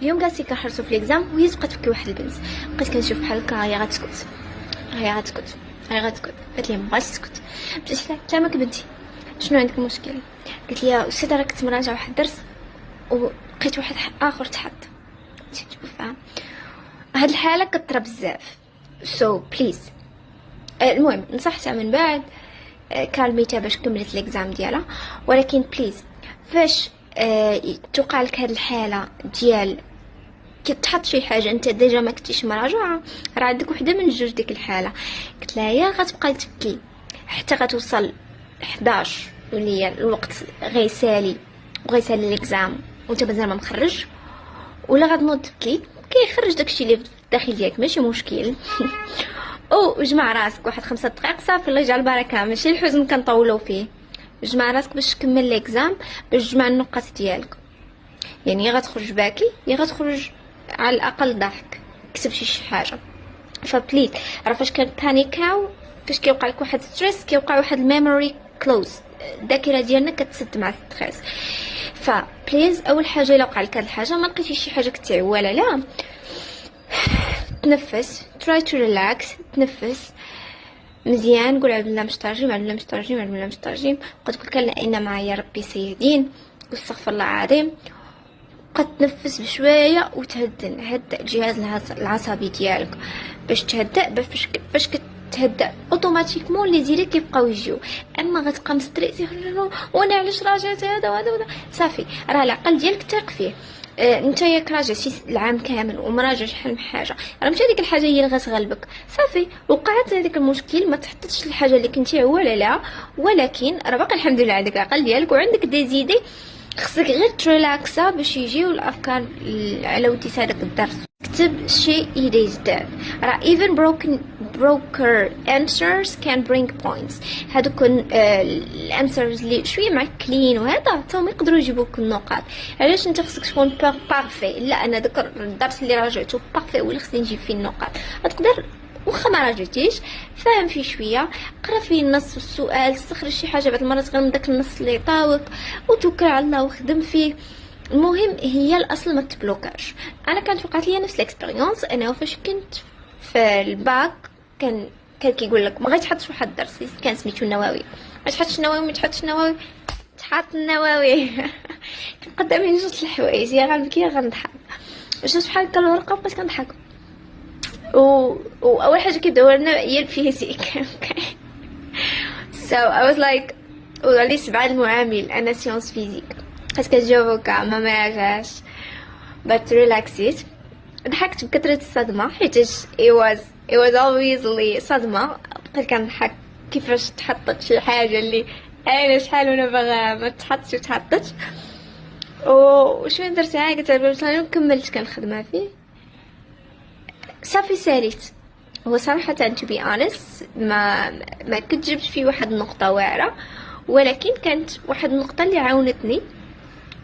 اليوم جالسين كنحرسو في ليكزام وهي تبقى تبكي. واحد البنت بقيت كنشوف بحال هكا، هي غتسكت هي غتسكت هي غتسكت. قالت لي مابغاش تسكت. مشيت لها قلت لها مالك بنتي شنو عندك مشكل؟ قالت لي استاذه راه كنت مراجعه واحد الدرس ولقيت واحد اخر تحط. شوفها هاد الحاله كطرا بزاف سو بليز. المهم نصحتها من بعد كالميتها باش كملت ليكزام ديالها، ولكن بليز فاش توقع لك هاد الحاله ديال كتحط شي حاجه انت ديجا ما كنتيش مراجعه، راه عندك وحده من جوج ديك الحاله. قلت لها يا غتبقاي تبكي حتى غتوصل 11 واللي الوقت غيسالي وغيسالي ليكزام وانت مازال ما مخرج، ولا غتنوض تبكي كيخرج داكشي اللي في الداخل ديالك ماشي مشكل. او جمع راسك واحد 5 دقائق صافي الله يجعل البركه، ماشي الحزن كنطولوا فيه. جمع راسك باش تكمل ليكزام، باش تجمع النقاط ديالك. يعني يا غتخرج باكي يا غتخرج على الاقل ضحك، كتب شي حاجه. فبليز راه فاش كنبانيكاو، فاش كيوقع لك واحد ستريس كيوقع واحد الميموري كلوز، الذاكره ديالنا كتسد مع الستريس. فبليز اول حاجه الا وقع لك هاد الحاجه ما لقيتيش شي حاجه كتعواله، لا تنفس، try to relax، تنفس مزيان، قول عبد الله مسترجم عبد الله مسترجم عبد الله مسترجم، قد قلت كلا ان معي ربي سيهدين، واستغفر الله العظيم. قد تنفس بشويه وتهدن، هدأ الجهاز العصبي ديالك باش تهدأ. فاش كتهدأ اوتوماتيكمون لي ديريك كيبقاو يجيو. اما غتبقى مستريسي وانا علاش راجعت هذا وهذا صافي، راه العقل ديالك تاق فيه. انت ياك راجع شي العام كامل ومراجع شحال من حاجه، راه ماشي هذيك الحاجه هي اللي غتغلبك. صافي وقعت هذيك المشكل، ما تحطش الحاجه اللي كنتي عواله لها، ولكن راه باقي الحمد لله عندك العقل ديالك وعندك دي زيدي. خصك غير تريلاكسا باش يجيو الافكار على وديت هذاك الدرس. كتب شيء يزداد. راه even broker answers can bring points. هادوك الانسرز اللي شويه معكلين وهذا تاهم يقدروا يجيبوك النقاط. علاش انت خصك تكون بارفي؟ لا انا داك الدرس اللي راجعته بارفي ولا خصني نجيب فيه النقاط. تقدر واخا ما راجعتيش فاهم فيه شويه، قرا فيه النص والسؤال، استخرج شي حاجه بعد المرات غير من داك النص اللي عطاوك وتوكل على الله وخدم فيه. المهم هي الاصل ما تبلوكاش. انا كانت وقعت لي نفس الاكسبيريونس. انا فاش كنت في الباك كان كيقول لك ما غيتحطش واحد الدرس كان سميتو النووي، ما تحطش النووي ما تحطش النووي، تحط النووي. كان قدامي جوج الحوايج، يا غنبكي يا غنضحك. جات بحال هكا الورقه بقيت كنضحك. واول حاجه كيبداو لنا هي الفيزيك. so I was like ولي 7 المعامل انا سيونس فيزيك، بقيت كنجاوب هكا ما راجعش but relaxed. ضحكت بكثره الصدمه حيت it was always صدمه. بقيت كنضحك كيفاش تحطت شي حاجه اللي انا شحال وانا باغا ما تحطش وتحطت. وشويه درت قلت له كملت كنخدمها فيه صافي ساليت. هو صراحه to be honest ما كتجبش فيه واحد النقطه واعره، ولكن كانت واحد النقطه اللي عاونتني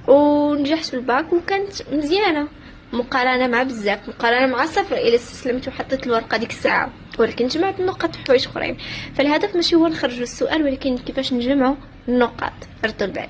ونجحت في الباك وكانت مزيانه مقارنه مع بزاف، مقارنه مع صفر الى استسلمت وحطيت الورقه ديك الساعه، ولكن جمعت النقاط حوايج اخرين. فالهدف ماشي هو نخرجوا السؤال ولكن كيفاش نجمعوا النقاط. ردوا البال.